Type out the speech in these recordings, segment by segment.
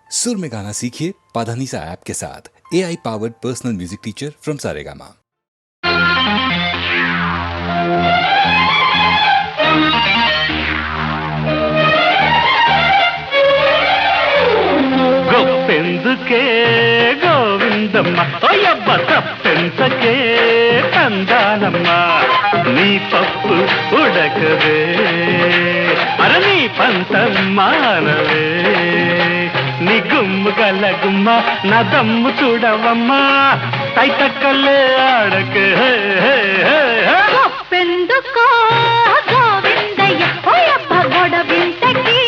सुर में गाना सीखिए पाधानीसा ऐप के साथ। AI powered personal music teacher from Saregama. గొప్పెందుకే గోవిందమ్మ ఓయబ్బ తప్పెంతకే తందానమ్మ నీ పప్పు ఉడకవే అర నీ పంతం మానవే నీ గుమ్ము గల గుమ్మ నా దమ్ము చూడవమ్మా తైతక్కలే ఆడకే గొప్పెందుకో గోవిందయ్య ఓయబ్బ గొడవింతకి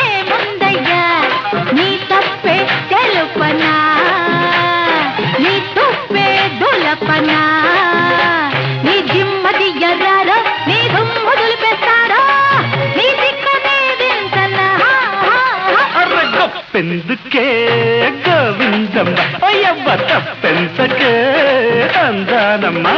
ఏముందయ్యా నీ తప్పే తెలుపనా నీ తుప్పే దులపనా నీ జిమ్మది ఎర్రారో నీ దుమ్ము దులిపేస్తారో నీ దిక్కనే దించనా అర్ర గొప్పెందుకే గోవిందమ్మ ఓయబ్బ తప్పెంతకే తందానమ్మా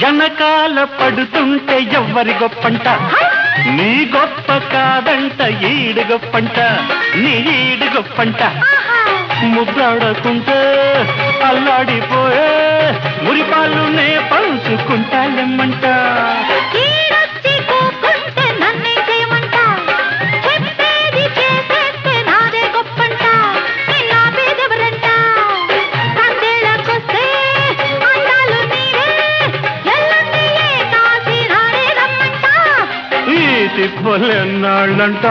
వెనకాల పడుతుంటే ఎవ్వరి గొప్పంట నీ గొప్ప కాదంట ఈడు గొప్పంట నీ ఈడు గొప్పంట ముద్దాడకుంటే అల్లాడిపోయే మురిపాలు నే పంచుకుంటాలెమ్మంట ఈడొచ్చి కూకుంటే నన్నే చేయమంట చెప్పేది చేసేస్తే నాదే గొప్పంట నిన్నా పేదెవరంట కందేళ్ళకొస్తే అందాలు నీవే ఎల్లుండియే కాసి నాడే రమ్మంట ఈ తిప్పలెన్నాళ్ళంట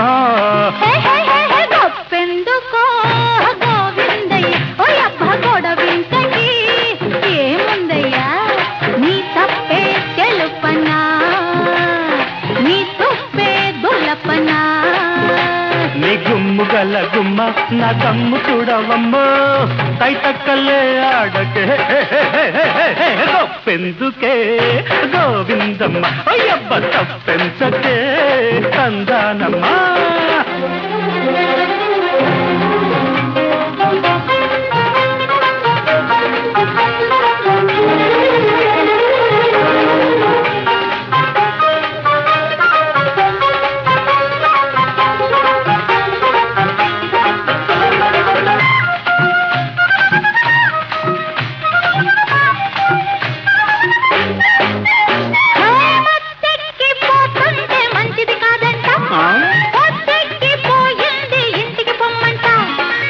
గొప్పెందుకో గోవిందయ్య ఓయబ్బ గొడవింతకి ఏముందయ్యా నీ తప్పే తెలుపనా నీ తుప్పే దులపనా నీ గుమ్ము గల గుమ్మ నా దమ్ము చూడవమ్మో తైతక్కలే ఆడకే గొప్పెందుకే గోవిందమ్మ అయ్యబ్బ తప్పెంతకే తందానమ్మా మత్తెక్కిపోతుంటే మంచిది కాదంట పొద్దెక్కిపోయింది ఇంటికి పొమ్మంట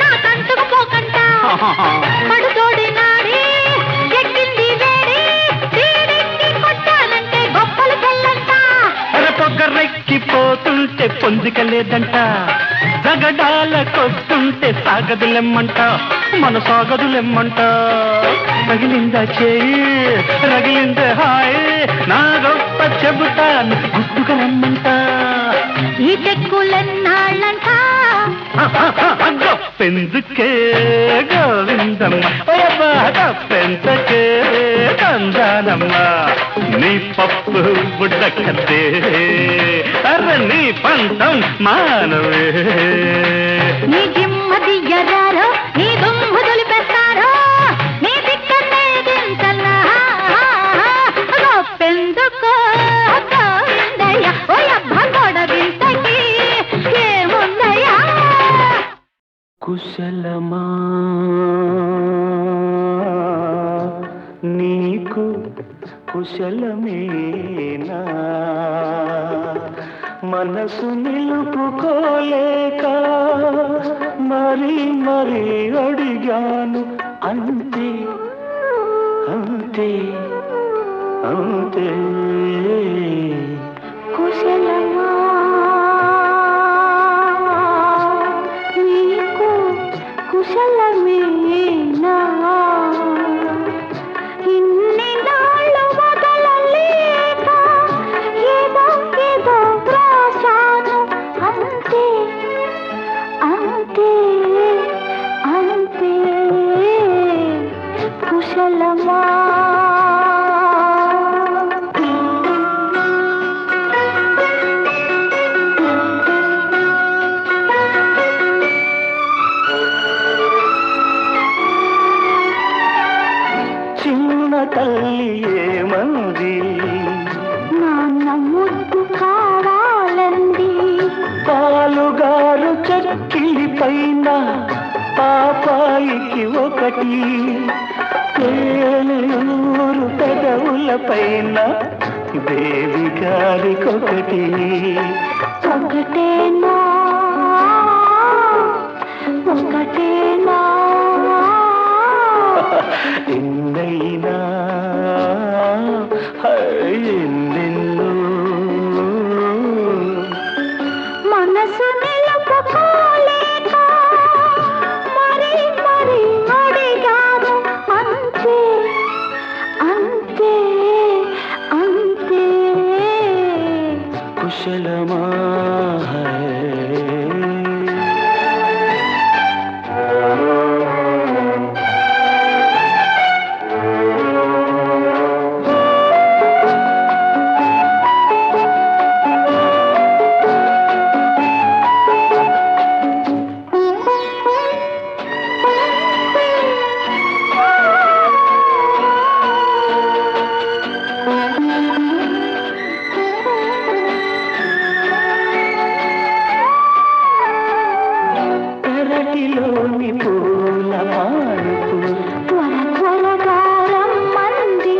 నా కంటుకు పోకంట పడుతోడి నాడి ఎక్కింది వేడి తీడెక్కి కొట్టాలంటే గొప్పలు తెల్లంట పొగరెక్కిపోతుంటే పొందికలేదంట జగడాలకొస్తుంటే సాగదులెమ్మంట మన సాగదులెమ్మంట రగిలిందా చేయి రగిలిందే హాయ్ నా గొప్ప చెబుతాను గుట్టుగా రమ్మంట ఈ తెక్కులెన్నాళ్ళంట గొప్పెందుకే గోవిందమ్మ ఓయబ్బా తప్పెంతకే తందానమ్మ నీ పప్పు బుడ్డకద్దే అర్ర నీ పంతం మానవే నీ జిమ్మది ఎర్రారో నీ దుమ్ము దులిపేస్తారో నీ దిక్కనే దించనా గొప్పెందుకో గోవిందయ్య ఓయబ్బ గొడవింతకి ఏముందయ్యా కుశలమా నీకు కుశలమేనా మనసు నిలుపుకోలేక మరి మరి అడిగాను అంతే అంతే అంతే కుశలమా నీకు కుశలమేనా ఇన్ని నాళ్ళు వదలలేక ఏదో ఏదో రాశాను ఒకటికి ఒకటి తేనెయూరు పెదవుల పైన దేవి గారికొకటి ఒకటేనా ఒకటేనా ఎన్నైనా ఎన్నెన్నో మనసు నిలుపుకోలేక మరి మరి అడిగాను అంతే అంతే అంతే కుశలమా పెరటిలోని పూల మారుతూ త్వర త్వరగా రమ్మంది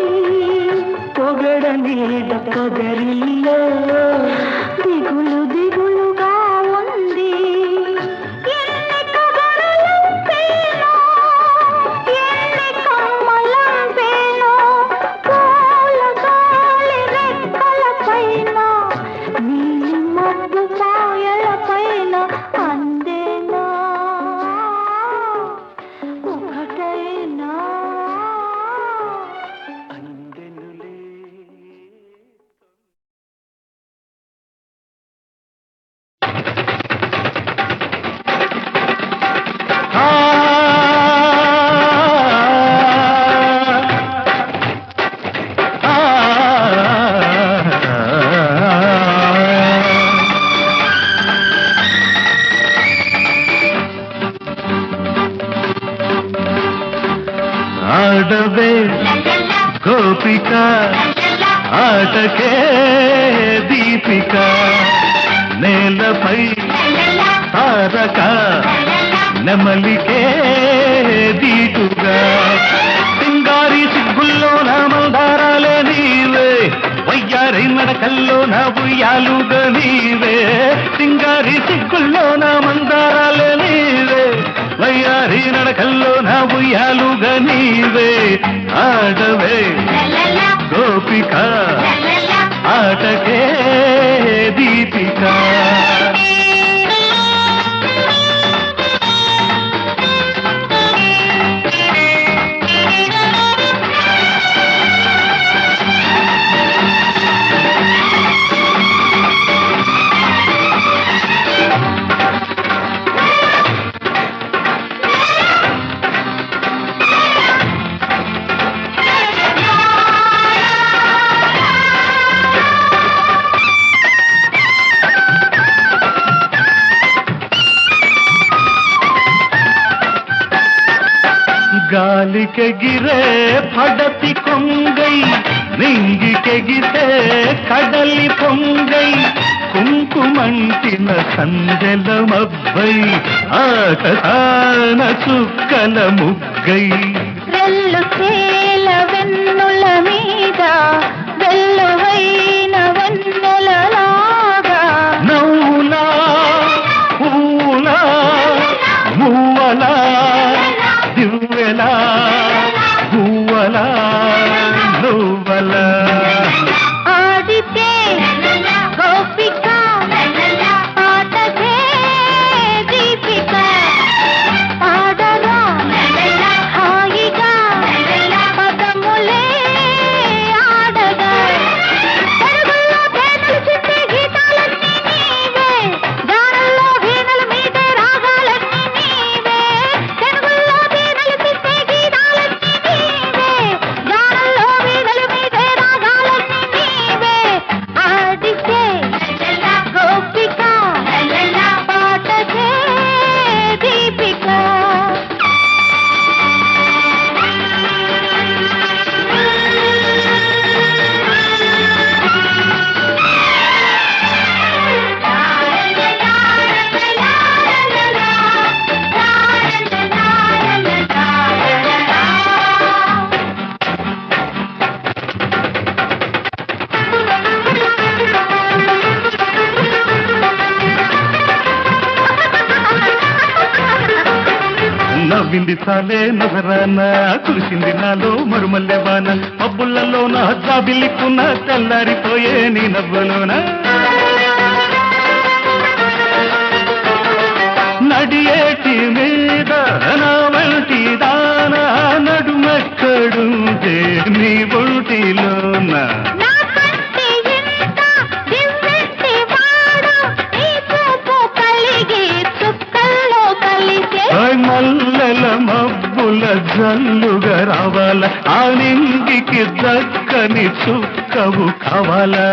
పొగడ నీడ పొగరిల్లో దిగులు దిగులుగా ఉంది ఎన్ని కబురులంపేనో ఎన్ని కమ్మలంపేనో పూల గాలి రెక్కల పైన నీలి మబ్బు పాయల పైన అందేనా ఒకటైనా అందెనులే ఆడవే గోపిక ఆటకే దీపిక నేలపై తారక నెమలికే దీటుగా సింగారి సిగ్గుల్లో నా మందారాలే నీవే వయ్యారి నడకల్లో నా ఉయ్యాలుగా నీవే సింగారి సిగ్గుల్లో నా మందారాలే నీవే వయ్యారి నడకల్లో నా ఉయ్యాలుగా నీవే ఆడవే గోపిక ఆటకే దీపిక గాలికెగిరే పడతి కొంగై నింగికెగితే కడలి పొంగై కుంకుమంటిన సందెల మబ్బై ఆకాన చుక్కల ముగ్గై వెల్లు తేల వెన్నుల మీద వెల్లువైన వెన్నెలలాగా నవ్వులా పూలా మువ్వలా దివ్వెలా పువ్వలా నువ్వలా ఆడితే గోపిక ఆటకే దీపిక ఆడగా హాయిగా పదములే ఆడగా పరుగుల్లో తేనెలు చిట్టి నవ్వింది చాలే నజరాన కురిసింది నాలో మరుమల్లె వాన మబ్బులలో నా జాబిల్లికున్న తెల్లారిపోయే నీ నవ్వులోన నడియేటి మీద నా వంటి దాన నడుమెక్కడుందే నీ ఒంటిలోన మల్లెల మబ్బుల జల్లుగా రావాల ఆ నింగికి దక్కని చుక్కవు కావాలా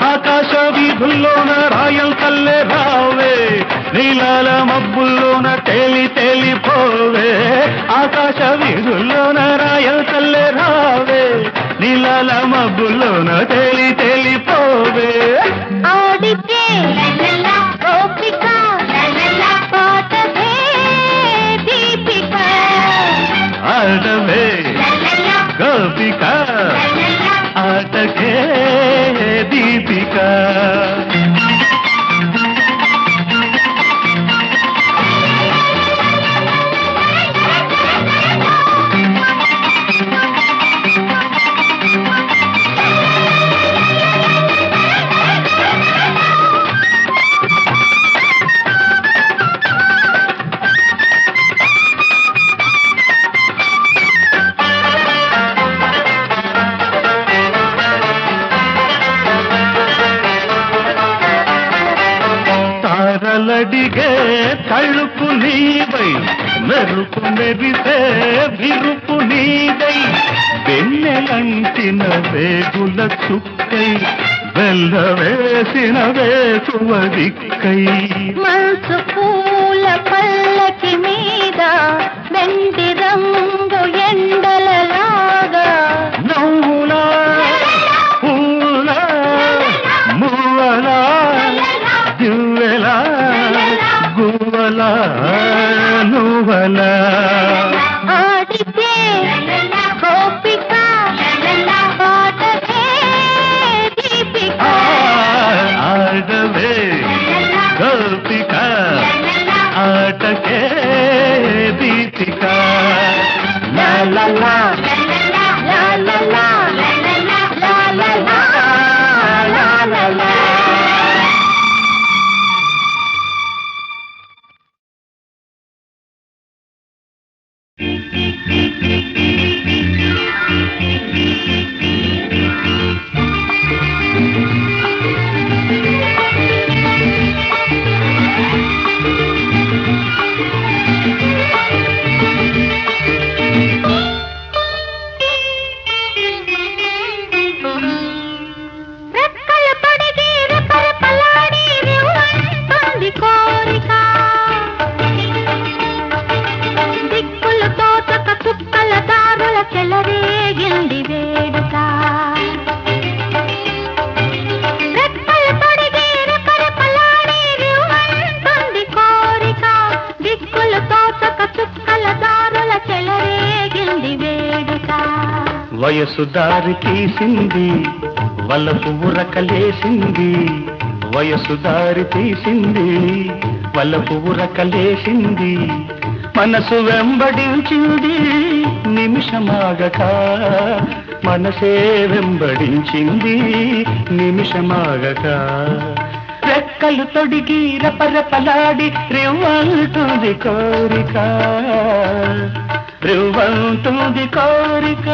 ఆకాశ వీధుల్లోన రాయల్ కల్లే రావే నీలాల మబ్బుల్లోన తేలి తేలిపోవే ఆకాశ వీధుల్లోన రాయల్ కల్లే రావే నీలాల మబ్బుల్లోన తేలి తేలిపోవే ఆడితే గోపిక పాటవే దీపిక ఆడవే గోపిక ఆటకే దీపిక తారలడిగే తళుపు నీవై మెరుపు మెరిసే విరుపు నీదై వెన్నెలంటిన వేగుల చుక్కై వెల్ల వేసిన వేసువ దిక్కై మనసు పూల పల్లకి మీద వెండి రంగు ఎండలలాగా నవ్వులా పూలా మువ్వలా దివ్వెలా గువ్వలా నువ్వలా ఆడితే గోపిక పాటవే దీపిక ఆడవే గోపిక ఆటకే దీపిక లా లా లా లా లా లా లా లా లా లా లా లా రెక్కలు తొడిగి రెపరెపలాడి రివ్వంటుంది కోరిక దిక్కులు తోచక చుక్కల దారుల చెలరేగింది వేడుక రెక్కలు తొడిగి రెపరెపలాడి రివ్వంటుంది కోరిక దిక్కులు తోచక చుక్కల దారుల చెలరేగింది వేడుక వయసు దారి తీసింది వలపు ఉరకలేసింది వయసు దారి తీసింది వలపు ఉరకలేసింది మనసు వెంబడించింది నిమిషమాగక మనసే వెంబడించింది నిమిషమాగక రెక్కలు తొడిగి రెపరెపలాడి రివ్వంటుంది కోరిక రివ్వంటుంది కోరిక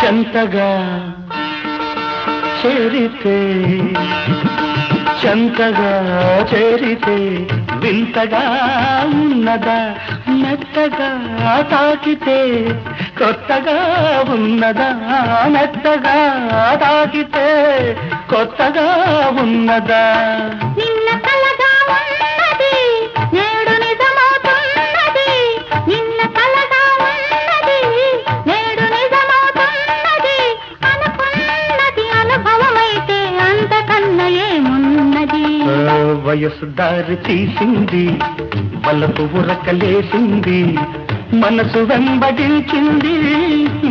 చెంతగా చేరితే చెంతగా చేరితే వింతగా ఉన్నదా మెత్తగా తాకితే కొత్తగా ఉన్నదా మెత్తగా తాకితే కొత్తగా ఉన్నదా నిన్న కలగా ఉన్నది నేడు నిజమా వయసు దారి తీసింది, బలపు ఉరకలేసింది, మనసు వెంబడించింది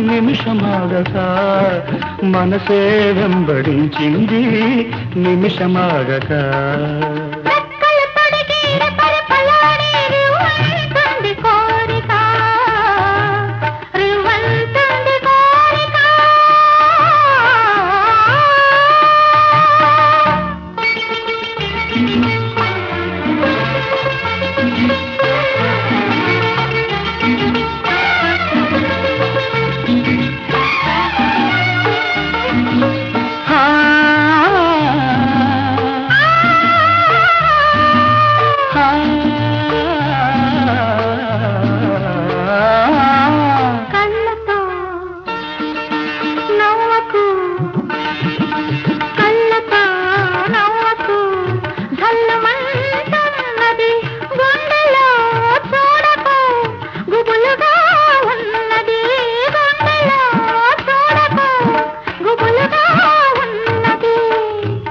నిమిషమాగక, మనసే వెంబడించింది నిమిషమాగక.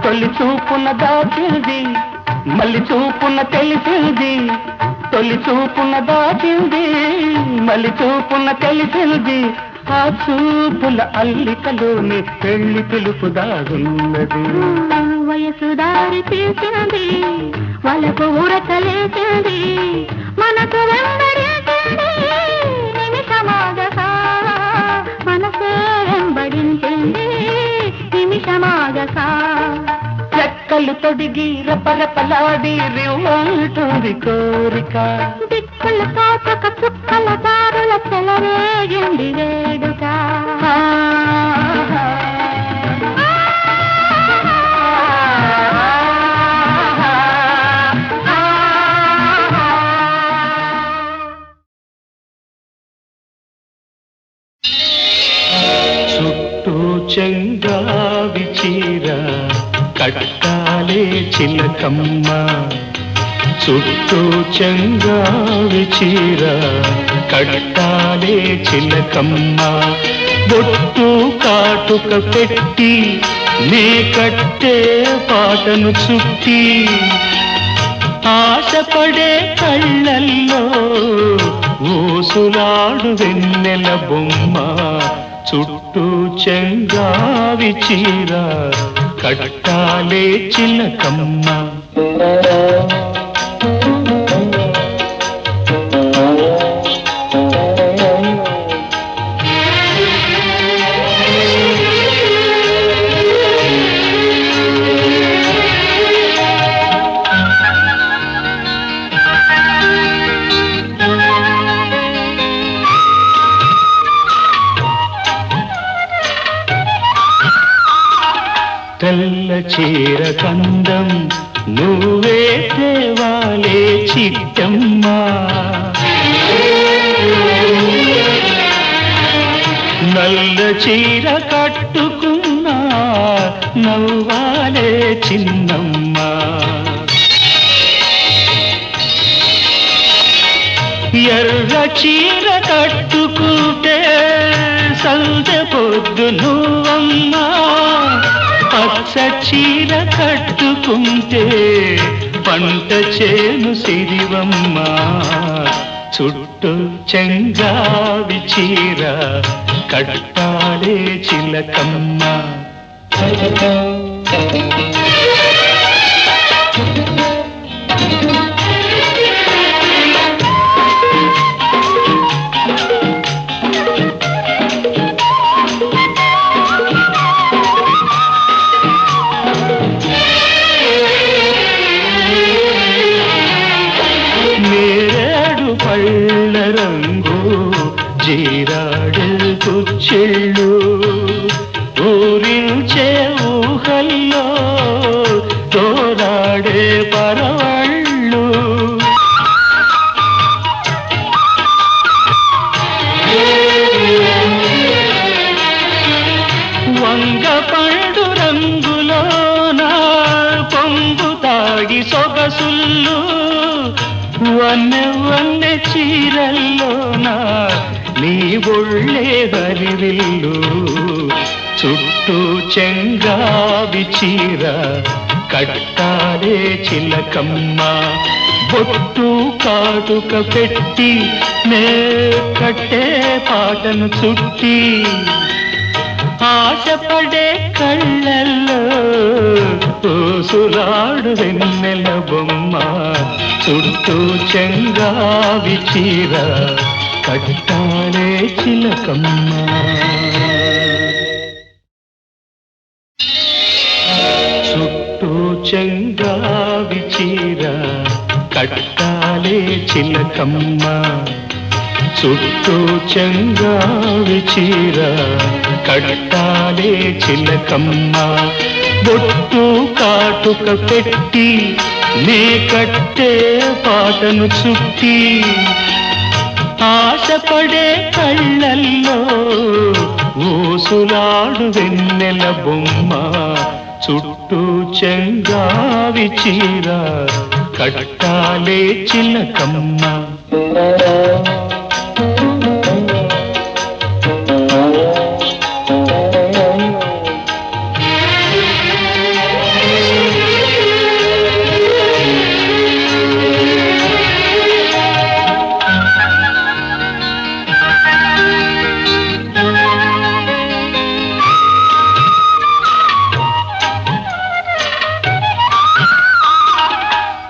తొలి చూపున దాచింది మళ్ళీ చూపున తెలిసింది, తొలి చూపున దాచింది మళ్ళీ చూపున తెలిసింది, ఆ చూపుల అల్లికలోని పెళ్లి పిలుపు దాగున్నది. వయసు దారి తీసింది, వాళ్ళకు ఊరకలేసింది, మనకు వెంబడించింది నిమిషమాగక, మనసే వెంబడించింది నిమిషమాగక. రెక్కలు తొడిగి రపరపలాడి రివ్వంటుంది కోరిక, దిక్కుల తోటక చుక్కల దారుల చెలరేగింది వేడుక. చుట్టూ చెంగావి చీర కట్టాలే చిలకమ్మ, చుట్టూ చెంగావి చీర కట్టాలే చిలకమ్మ, బొట్టు కాటుక పెట్టి నే కట్టే పాటను చుట్టి, ఆశపడే కళ్ళల్లో ఊసులాడు వెన్నెల బొమ్మ, చుట్టూ చెంగావి చీర కట్టాలే చిలకమ్మ. తెల్ల చీర కందం నువ్వే తేవాలే చిట్టమ్మ, నల్ల చీర కట్టుకున్నా నవ్వాలే చిన్నమ్మ, ఎర్ర చీర కట్టుకుంటే సందె పొద్దు నువ్వమ్మా, పచ్చ చీర కట్టుకుంటే పంట చేను సిరివమ్మ, చుట్టూ చెంగావి చీర కట్టాలే చిలకమ్మ. పళ్ళ రంగు జీరాడు కుచ్చెళ్ళు ఊరించే ఊహల్లో తోరాడే పరవళ్ళు, వంగ పండు రంగులోన పొంగు తాగి సొగసుళ్ళు, వన్నె వన్నె చీరల్లోనా నీ ఒళ్ళే హరివిల్లు, చుట్టూ చెంగావి చీర కట్టాలే కట్టాలే చిలకమ్మ బొట్టు కాటుక పెట్టి నే కట్టే పాటను చుట్టి ఆశపడే కళ్ళల్లో ఊసులాడు వెన్నెల బొమ్మ చుట్టూ చెంగావి చీర కట్టాలే చిలకమ్మ చుట్టూ చెంగావి చీర కట్టాలే చిలకమ్మ చుట్టూ చెంగావి చీర కట్టాలే చిలకమ్మ బొట్టు కాటుక పెట్టి నే కట్టే పాటను చుట్టి ఆశపడే కళ్ళల్లో ఊసులాడు వెన్నెల బొమ్మ చుట్టూ చెంగావి చీర కట్టాలే చిలకమ్మ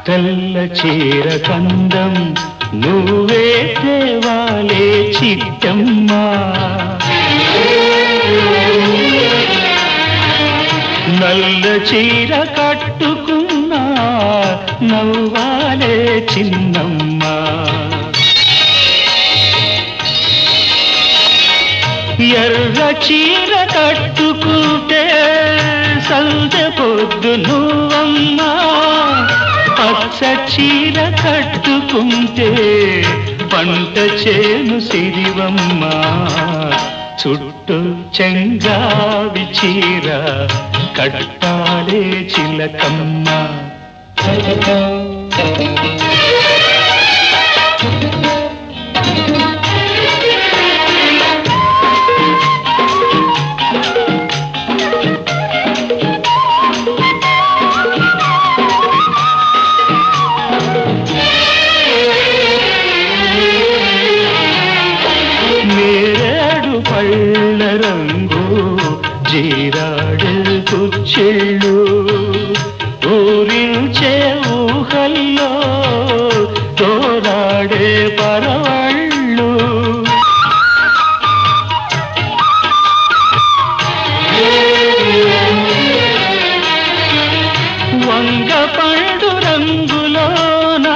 తెల్ల చీర కందం నువ్వే తేవాలే చిట్టమ్మ నల్ల చీర కట్టుకున్నా నవ్వాలే చిన్నమ్మ ఎర్ర చీర కట్టుకుంటే సందె పొద్దు నువ్వమ్మా పచ్చ చీర కట్టుకుంటే పంట చేను సిరివమ్మ చుట్టూ చెంగావి చీర కట్టాలే చిలకమ్మ పళ్ళ రంగు జీరాడు కుచ్చిళ్ళు ఊరించే ఊహల్లో తోరాడే పరవళ్ళు వంగ పండు రంగులోన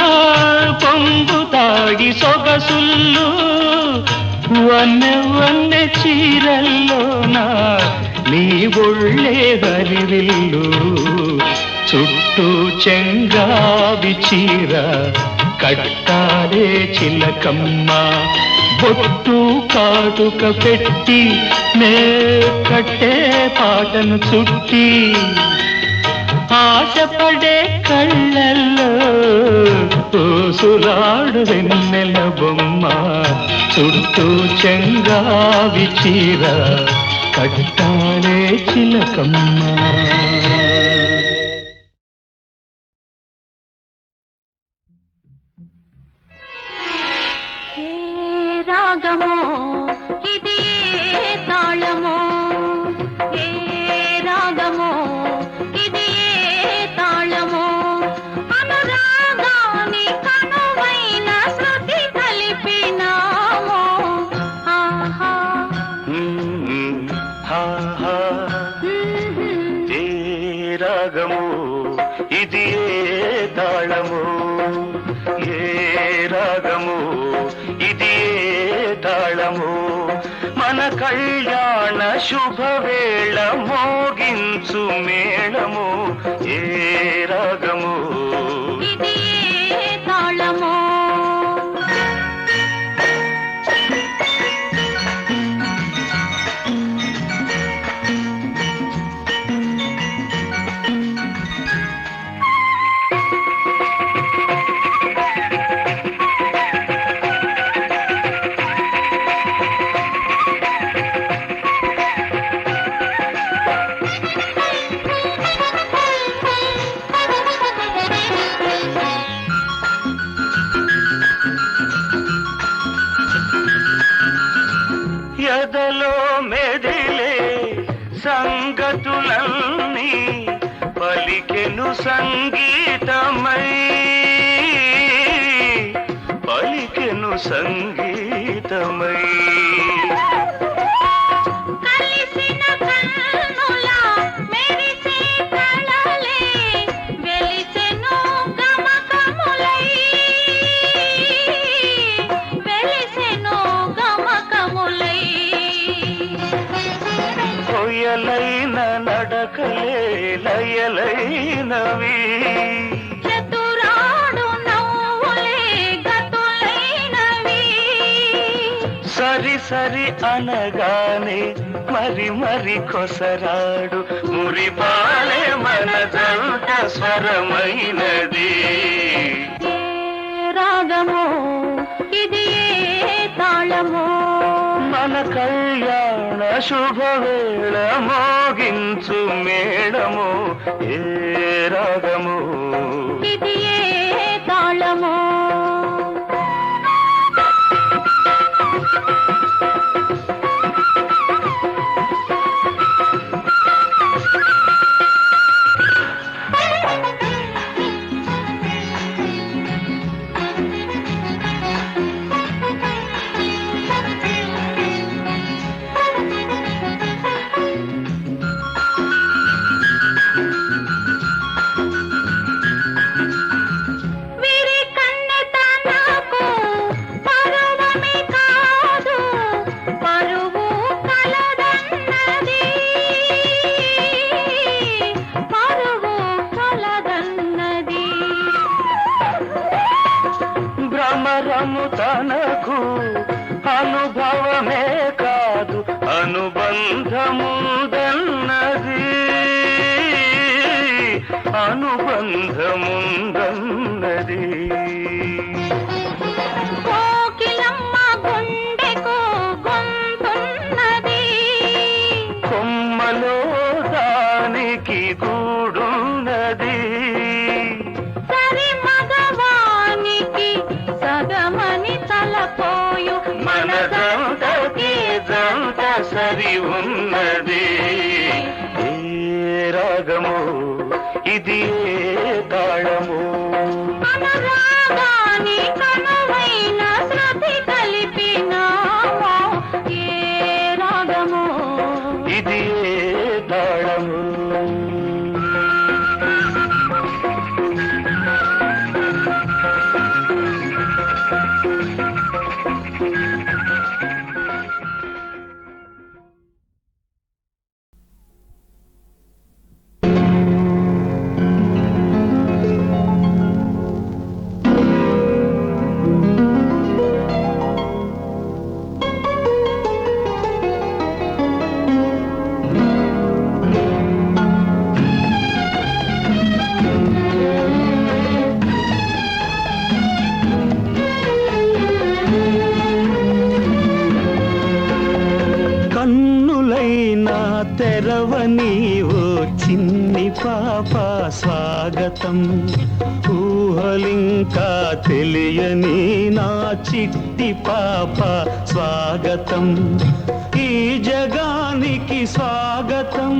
పొంగు తాగి సొగసుళ్ళు వన్నె వన్నె చీరల్లోనా నీ ఒళ్ళే హరివిల్లు చుట్టూ చెంగావి చీర కట్టాలే చిలకమ్మ బొట్టు కాటుక పెట్టి నే కట్టే పాటను చుట్టి ఆశపడే కళ్ళల్లో ఊసులాడు వెన్నెల బొమ్మ చుట్టూ చెంగావి చీర కట్టాలే చిలకమ్మ రాగమో ఇది తాళమో ఏ రాగమో ఇది తాళమో అనురాగాని కనువైన శృతి కలిపినామో ఆహా ఏ రాగము ఇది ఏ తాళము ఏ రాగము ఇది ఏ తాళము మన కళ్యాణ శుభవేళ మోగించు మేళము ఏ రాగము ఇది తాళమో పలికెను సంగీతమై పలికెను సంగీతమై కలిసిన కన్నుల మెరిసే కళలే వెలిసెను గమకములై వెలిసెను గమకములై కొయ్యలైన నడకలే లయలైనవి చతురాడు నవ్వులే గతులైనవి సరి సరి అనగానే మరి మరి కొసరాడు మురిపాలే మన జంట స్వరమైనది ఏ రాగమో ఇది ఏ తాళమో మన కళ్యాణ శుభవేళ మోగించు మేళము ఏ రాగము ఇది ఏ తాళమో వీరి కన్నెతనకు పరువమే కాదు పరువు కలదన్నది పరువు కలదన్నది భ్రమరము తనకు అనుభవమే కాదు అనుబంధముందన్నది అనుబంధముందన్నది కోకిలమ్మ గుండెకు గొంతున్నది కొమ్మలో దానికి గూడున్నది సరి మగవానికి సగమని తలపోయు మన జంటకి జంట సరి ఉన్నది ఏ రాగము ఇది ఏ తాళము అనురాగాని కనువైన శృతి కలిపినామో ఏ రాగమో ఇది ఏ తాళము కన్నులైనా తెరవని ఓ చిన్ని పాప స్వాగతం ఊహలింకా తెలియని నా చిట్టి పాప స్వాగతం ఈ జగానికి స్వాగతం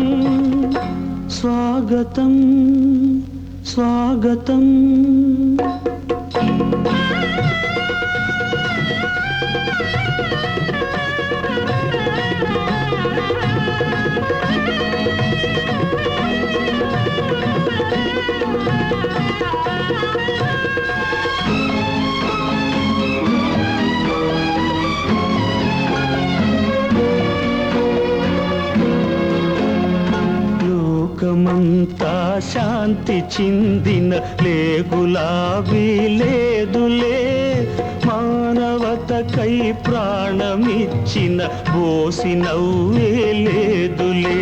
స్వాగతం స్వాగతం లోకమంతా శాంతి చిందిన లేగులావి లేదులే మానవతకై ప్రాణమిచ్చిన బోసి నవ్వే లేదులే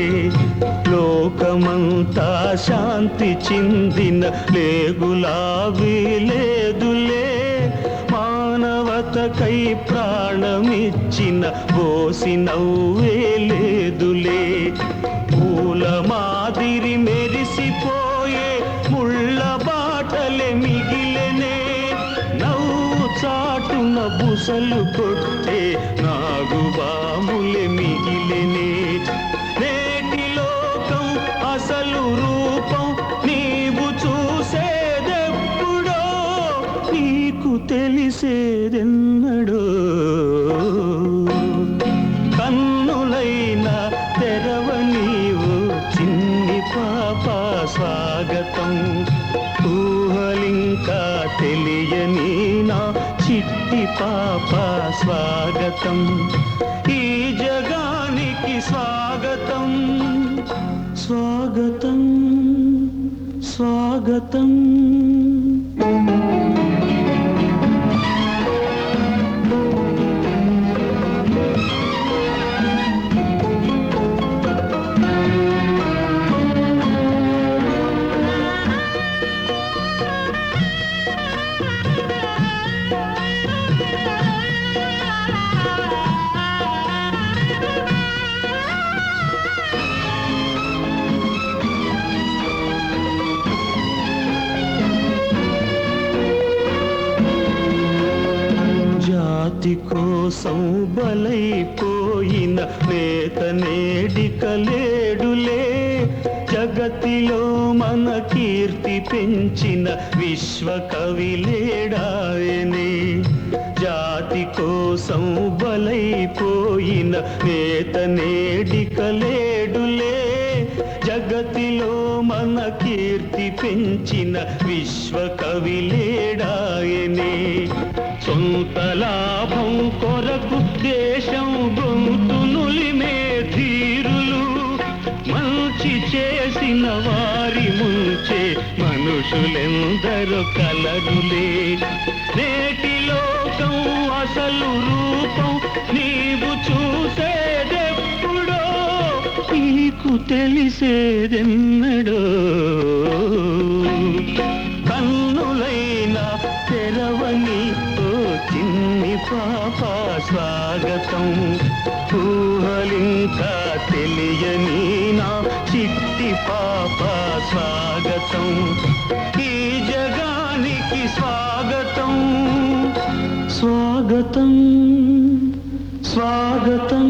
లోకమంతా శాంతి చిందిన లేగులావి లేదులే మానవతకై ప్రాణమిచ్చిన బోసి నవ్వే లేదులే పూల మాదిరి మెరిసిపోయే ముళ్ళ బాటలే మిగిలెనే నవ్వు చాటున బుసలు కొట్టే నాగుబాములే మిగిలెనే నేటి లోకం అసలు రూపం నీవు తెలిసేదెన్నడో కన్నులైనా తెరవనీవు చిన్ని పాప స్వాగతం ఊహలింకా తెలియని నా చిట్టి పాప స్వాగతం ఈ జగానికి స్వాగతం స్వాగతం స్వాగతం జాతి కోసం బలైపోయిన నేత నేడిక లేడులే జగతిలో మన కీర్తి పెంచిన విశ్వకవి లేడాయనే జాతి కోసం బలైపోయిన నేత నేడిక లేడులే జగతిలో మన కీర్తి పెంచిన విశ్వకవి లేడాయనే సొంత లాభం కొరకు దేశం గొంతునులిమే ధీరులు మంచి చేసిన వారి ముంచే మనుషులెందరో కలరులే నేటి లోకం అసలు రూపం నీవు చూసేదెప్పుడో నీకు తెలిసేదెన్నడో కన్నులైనా తెరవని చిన్ని పాప స్వాగతం ఊహలింకా తెలియని నా చిట్టి పాప స్వాగతం ఈ జగానికి స్వాగతం స్వాగతం స్వాగతం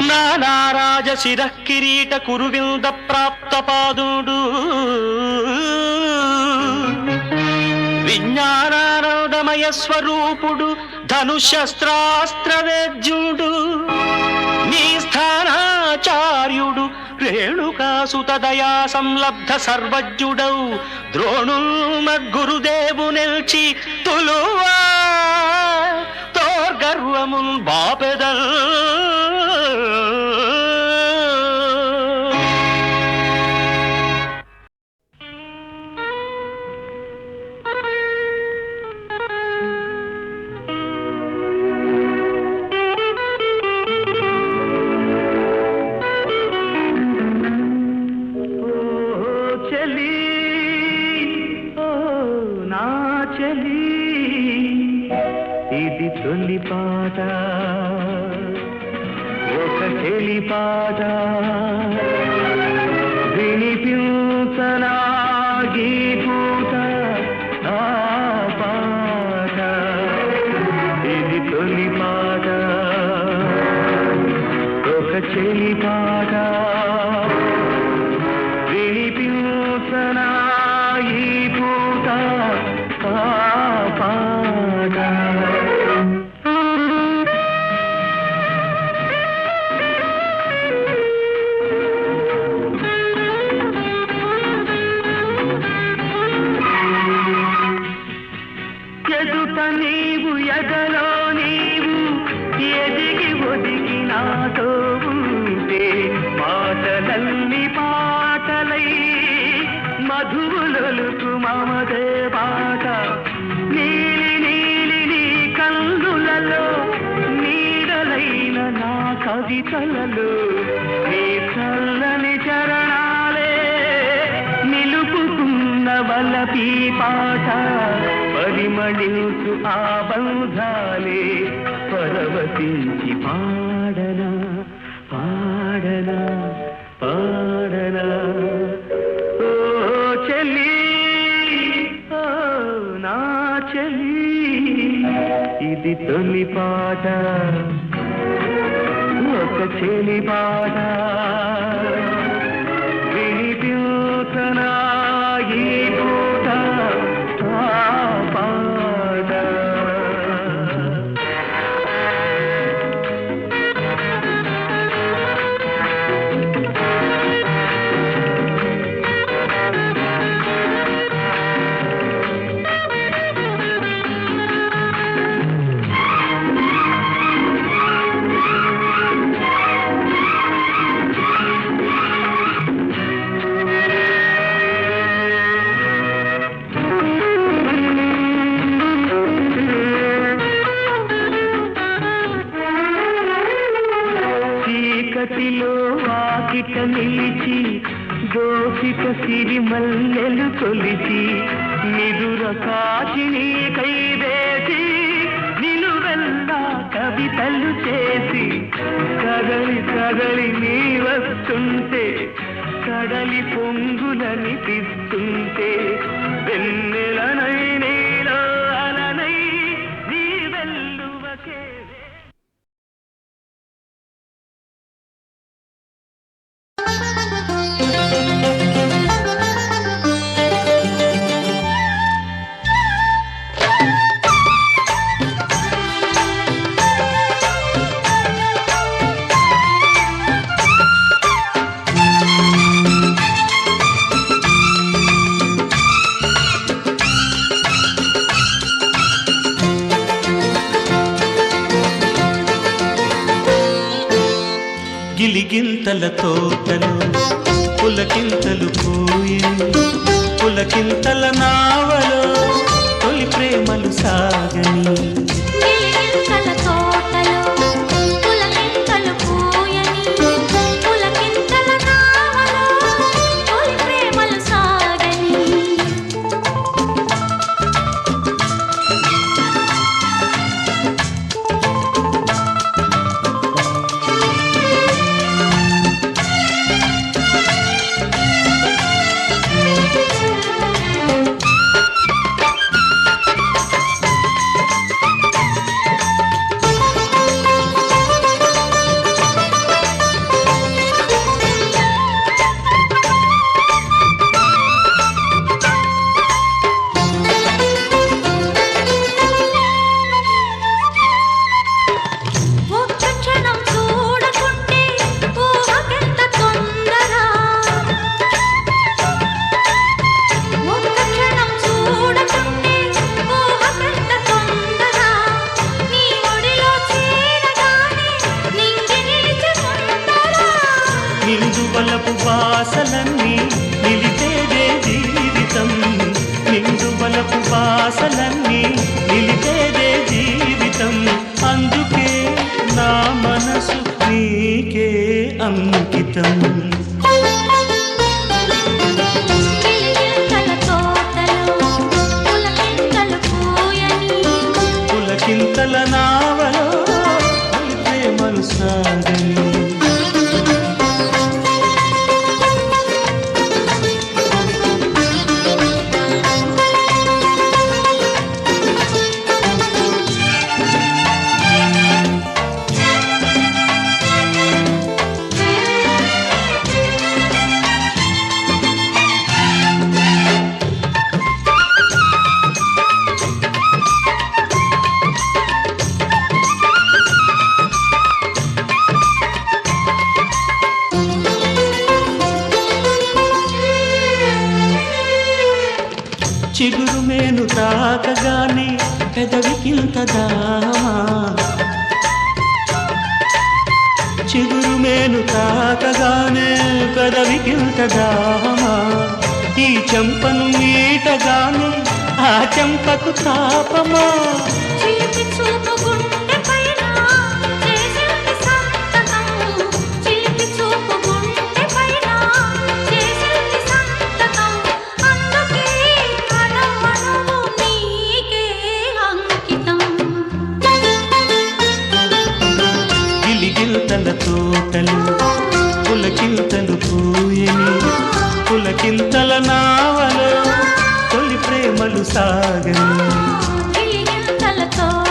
నానారాజ శిరః కిరీట కురువింద ప్రాప్త పాదుడు విజ్ఞానానందమయ స్వరూపుడు ధనుశస్త్రాస్త్ర వేద్యుడు నీ స్థానాచార్యుడు రేణుకాసుత దయా సంలబ్ధ సర్వజ్ఞుడౌ ద్రోణుల్మద్గురుదేవు నిల్చి తులువా తోర్గర్వమున్ బాపెదల్ ఇది తొలి పాట ఒక చెలి పాట వినిపించనాగి పూట ఆ పాట ఇది తొలి పాట ఒక చెలి పాట వినిపించనాగి పూట ఆ పాట ఎదుట నీవు ఎదలో నీవు ఎదిగి ఒదిగి నాతో ఉంటే పాటలన్నీ పాటలై మధువులొలుకు మమదే పాట నీలి నీలి నీ కన్నులలో నీడలైన నా కవితలలో నీ చల్లని చరణాలే నిలుపుకున్న వలపి పాట పరిమళించు ఆ బంధాలే పరవశించి పాడనా పాడనా పాడనా ఓ చెల్లి ఓ నా చెల్లి ఇది తొలి పాట ఒక చెలిబాడ వినిపించనా ఈ పూట ఆ పాట చీకటిలో వాకిట నిలిచి దోసిక సిరి మల్లెలు కొలిచి నిదుర కాచిని కైవేసి నిలువెల్లా కవితలు చేసి కదలి కదలి నీ వస్తుంటే కడలి పొంగులనిపిస్తుంటే వెన్నెలనై నీలో అలనై నీ వెల్లువకే గిలిగింతల తోటలు పులకింతలు పూయని పులకింతల నావలో తొలి ప్రేమలు సాగని గిలిగింతల తోటలో పులకింతలు పూయని పులకింతల నావలో తొలి ప్రేమలు సాగని ఒక్క క్షణం చూడకుంటే ఊహకెంత తొందర ఒక్క క్షణం చూడకుంటే ఊహకెంత తొందర నీ ఒడిలో చేరగానే నింగి నిలిచి ముందర నిందువలపు బాసలన్నీ నిలిపేదే జీవితం నిందువలపు బాసలన్నీ నిలిపేదే జీవితం అందుకే నా మనసు నీకే అంకితం గిలిగింతల తోటలో పులకింతలు పూయని పులకింతల నావలో తొలి ప్రేమలు సాగని చిగురు మేను తాకగానే పెదవికింత దామా చిగురు మేను తాకగానే పెదవికింత దామా ఈ చెంపను నీటగానే ఆ చెంపకు తాపమా చిలిపి చూపు గుండె పైన చేసింది సంతకం చిలిపి చూపు గుండె పైన చేసింది సంతకం అందుకే అణువణువు నీకే అంకితం గిలిగిల్తల తోటలు పులకింతలు పూయని పులకింతల నావలో తొలి ప్రేమలు సాగని గిలిగింతల తోటలో